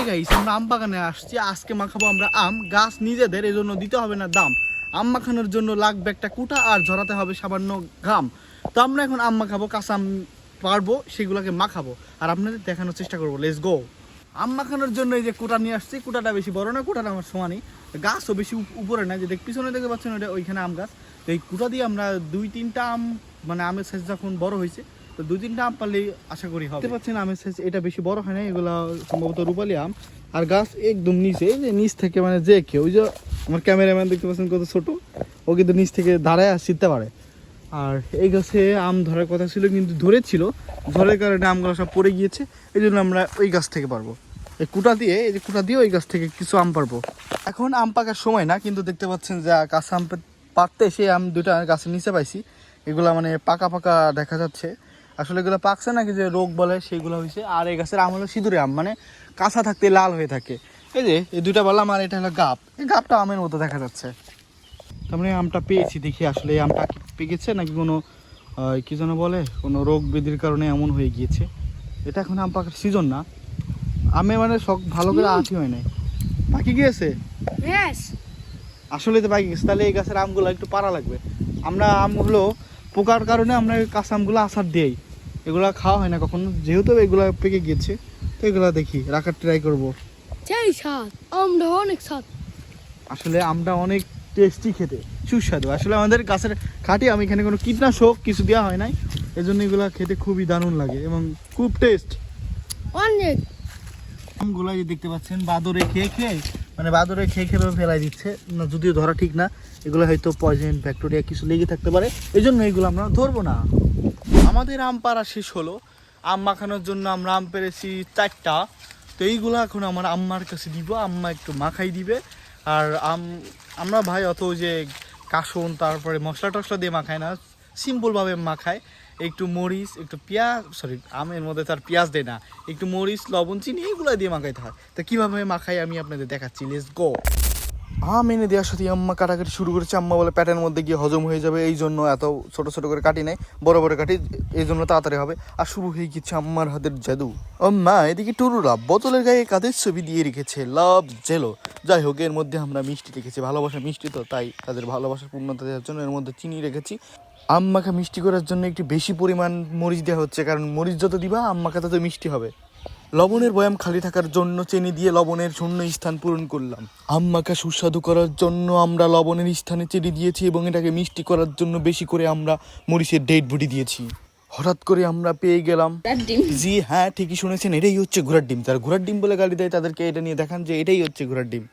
Guys আমরা আম বাগানে আসছি, আজকে মাখাবো আমরা আম। গাছ নিজেদের, এই জন্য দিতে হবে না দাম। আম মাখানোর জন্য লাগবে একটা কুটা আর ঝরাতে হবে সামান্য ঘাম। তো আমরা এখন আম মাখাবো, কাঁচা আম পারবো, সেগুলোকে মাখাবো আর আপনাদের দেখানোর চেষ্টা করবো। Let's go. আম মাখানোর জন্য এই যে কুটা নিয়ে আসছি, কুটাটা বেশি বড় না, কুটাটা আমার সমানই, গাছও বেশি উপরে না, যে পিছনে দেখতে পাচ্ছেন ওটা, ওইখানে আম গাছ। তো এই কুটা দিয়ে আমরা 2-3টা আম, মানে আমের সাইজ যখন বড় হয়েছে তো 2-3টা আম পারলেই আশা করি হবে। দেখতে পাচ্ছেন আমের সাইজ এটা বেশি বড় হয় না, এগুলো সম্ভবত রূপালী আম। আর গাছ একদম নিচে, এই যে নিচ থেকে মানে যে কেউ, ওই যে আমার ক্যামেরাম্যান দেখতে পাচ্ছেন কত ছোট, ও কিন্তু নিচ থেকে দাঁড়ায় শিখতে পারে। আর এই গাছে আম ধরার কথা ছিল কিন্তু ধরেছিল, ঝড়ের কারণে আমগুলো সব পড়ে গিয়েছে, এই জন্য আমরা ওই গাছ থেকে পারবো। এই কুটা দিয়ে, এই যে কুটা দিয়ে ওই গাছ থেকে কিছু আম পারবো। এখন আম পাকার সময় না, কিন্তু দেখতে পাচ্ছেন যে কাঁচা আম পাকতে সেই আম দুটা গাছের নিচে পাইছি, এগুলা মানে পাকা পাকা দেখা যাচ্ছে। আসলে এগুলো পাকছে নাকি যে রোগ বলে সেইগুলো হয়েছে। আর এই গাছের আম হলো সিঁদুরে আম, মানে কাঁচা থাকতে লাল হয়ে থাকে। এই যে এই দুইটা বললাম, আর এটা হলো গাব, এই গাবটা আমের মতো দেখা যাচ্ছে। তার মানে আমটা পেয়েছি, দেখি আসলে এই আমটা পেকেছে নাকি কোনো কি যেন বলে, কোনো রোগ ব্যাধির কারণে এমন হয়ে গিয়েছে। এটা এখন আম পাকার সিজন না, আমে মানে সব ভালো করে আঁটি হয় নাই, পাকি গিয়েছে। আসলে তো পাকি গেছে, তাহলে এই গাছের আমগুলো একটু পাড়া লাগবে। আমরা আমগুলো পোকার কারণে আমরা কাঁচা আমগুলো আচার দিই, এগুলো খাওয়া হয় না কখনো, যেহেতু এগুলো পেকে গিয়েছে তো এগুলো দেখি রাখার ট্রাই করবো। আসলে আমটা অনেক টেস্টি খেতে, সুস্বাদু। আসলে আমাদের গাছের খাঁটি আম, এখানে কোনো কীটনাশক কিছু দেওয়া হয় নাই, এই জন্য এগুলো খেতে খুবই দারুণ লাগে এবং খুব টেস্ট অনেক। আমগুলো যে দেখতে পাচ্ছেন বাদরে খেয়ে খেয়ে, মানে বাদরে খেয়ে খেয়ে ফেলাই দিচ্ছে না, যদিও ধরা ঠিক না, এগুলো হয়তো পয়জন ব্যাকটেরিয়া কিছু লেগে থাকতে পারে, এই জন্য এগুলো আমরা ধরবো না। আমাদের আম পাড়া শেষ হলো, আম মাখানোর জন্য আমরা আম পেরেছি 4টা। তো এইগুলো এখন আমার আম্মার কাছে দিব, আম্মা একটু মাখাই দিবে। আর আমরা ভাই অত যে কাসন তারপরে মশলা টশলা দিয়ে মাখায় না, সিম্পলভাবে মাখায়। একটু মরিচ, একটু পেঁয়াজ, সরি আমের মধ্যে তার পেঁয়াজ দেয় না, একটু মরিচ, লবণ, চিনি এইগুলো দিয়ে মাখাইতে হয়। তো কীভাবে মাখাই আমি আপনাদের দেখাচ্ছি, লেটস গো। আম এনে দেওয়ার সাথে আম্মা কাটাকাটি শুরু করেছে। আম্মা বলে প্যাটের মধ্যে গিয়ে হজম হয়ে যাবে, এই জন্য এত ছোট ছোট করে কাটি নেই, বড় বড় কাটি, এই জন্য তাড়াতাড়ি হবে। আর শুরু হয়ে গেছে আম্মার হাতের জাদু। আম্মা এদিকে টুরুরা বোতলের গায়ে কাদের ছবি দিয়ে রেখেছে, লাভ জেলো। যাই হোক, এর মধ্যে আমরা মিষ্টি রেখেছি, ভালোবাসা মিষ্টি তো, তাই তাদের ভালোবাসার পূর্ণতা দেওয়ার জন্য এর মধ্যে চিনি রেখেছি। আম্মাকে মিষ্টি করার জন্য একটু বেশি পরিমাণ মরিচ দেওয়া হচ্ছে, কারণ মরিচ যত দিবা আম্মাকে তত মিষ্টি হবে। লবণের বয়াম খালি থাকার জন্য চিনি দিয়ে লবণের শূন্য স্থান পূরণ করলাম। আম্মাকে সুস্বাদু করার জন্য আমরা লবণের স্থানে চিনি দিয়েছি এবং এটাকে মিষ্টি করার জন্য বেশি করে আমরা মরিচের ডেট বুটি দিয়েছি। হঠাৎ করে আমরা পেয়ে গেলাম, জি হ্যাঁ ঠিকই শুনেছেন, এটাই হচ্ছে ঘোড়ার ডিম। তার ঘোড়ার ডিম বলে গালি দেয়, তাদেরকে এটা নিয়ে দেখান যে এটাই হচ্ছে ঘোড়ার ডিম।